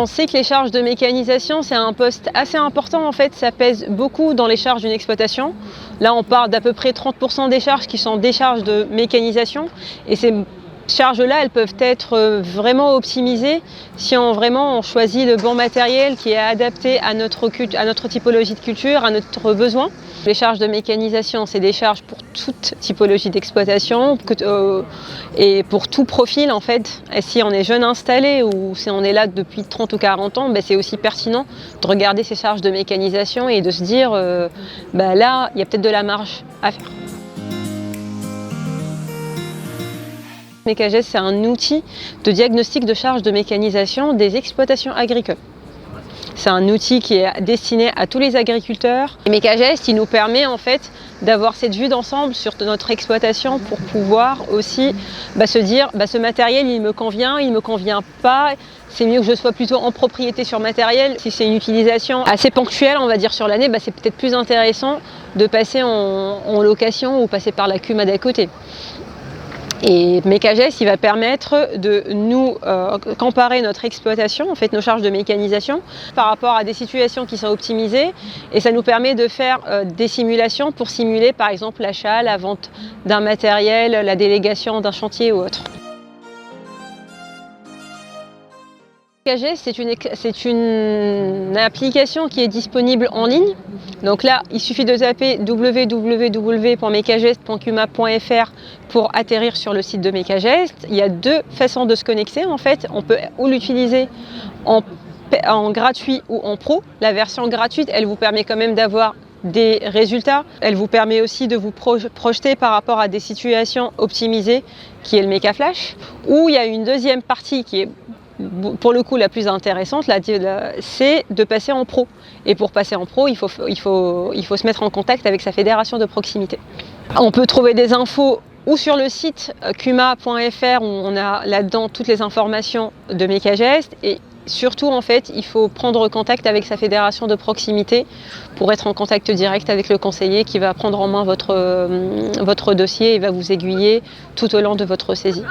On sait que les charges de mécanisation, c'est un poste assez important en fait, ça pèse beaucoup dans les charges d'une exploitation. Là, on parle d'à peu près 30% des charges qui sont des charges de mécanisation et ces charges-là, elles peuvent être vraiment optimisées si on choisit le bon matériel qui est adapté à notre typologie de culture, à notre besoin. Les charges de mécanisation, c'est des charges pour toute typologie d'exploitation et pour tout profil en fait. Et si on est jeune installé ou si on est là depuis 30 ou 40 ans, c'est aussi pertinent de regarder ces charges de mécanisation et de se dire là, il y a peut-être de la marge à faire. Mécagest, c'est un outil de diagnostic de charges de mécanisation des exploitations agricoles. C'est un outil qui est destiné à tous les agriculteurs. Et Mécagest, il nous permet en fait d'avoir cette vue d'ensemble sur notre exploitation pour pouvoir aussi se dire ce matériel il me convient pas, c'est mieux que je sois plutôt en propriété sur matériel. Si c'est une utilisation assez ponctuelle, on va dire sur l'année, c'est peut-être plus intéressant de passer en location ou passer par la CUMA d'à côté. Et Mécagest, il va permettre de nous comparer notre exploitation, en fait nos charges de mécanisation, par rapport à des situations qui sont optimisées. Et ça nous permet de faire des simulations pour simuler par exemple l'achat, la vente d'un matériel, la délégation d'un chantier ou autre. Mécagest, c'est une application qui est disponible en ligne. Donc là, il suffit de taper www.mécagest.cuma.fr pour atterrir sur le site de Mécagest. Il y a deux façons de se connecter en fait. On peut ou l'utiliser en gratuit ou en pro. La version gratuite, elle vous permet quand même d'avoir des résultats. Elle vous permet aussi de vous projeter par rapport à des situations optimisées, qui est le Mécaflash. Ou il y a une deuxième partie qui est pour le coup la plus intéressante, c'est de passer en pro. Et pour passer en pro, il faut se mettre en contact avec sa fédération de proximité. On peut trouver des infos ou sur le site cuma.fr où on a là-dedans toutes les informations de Mécagest. Et surtout, en fait, il faut prendre contact avec sa fédération de proximité pour être en contact direct avec le conseiller qui va prendre en main votre dossier et va vous aiguiller tout au long de votre saisie.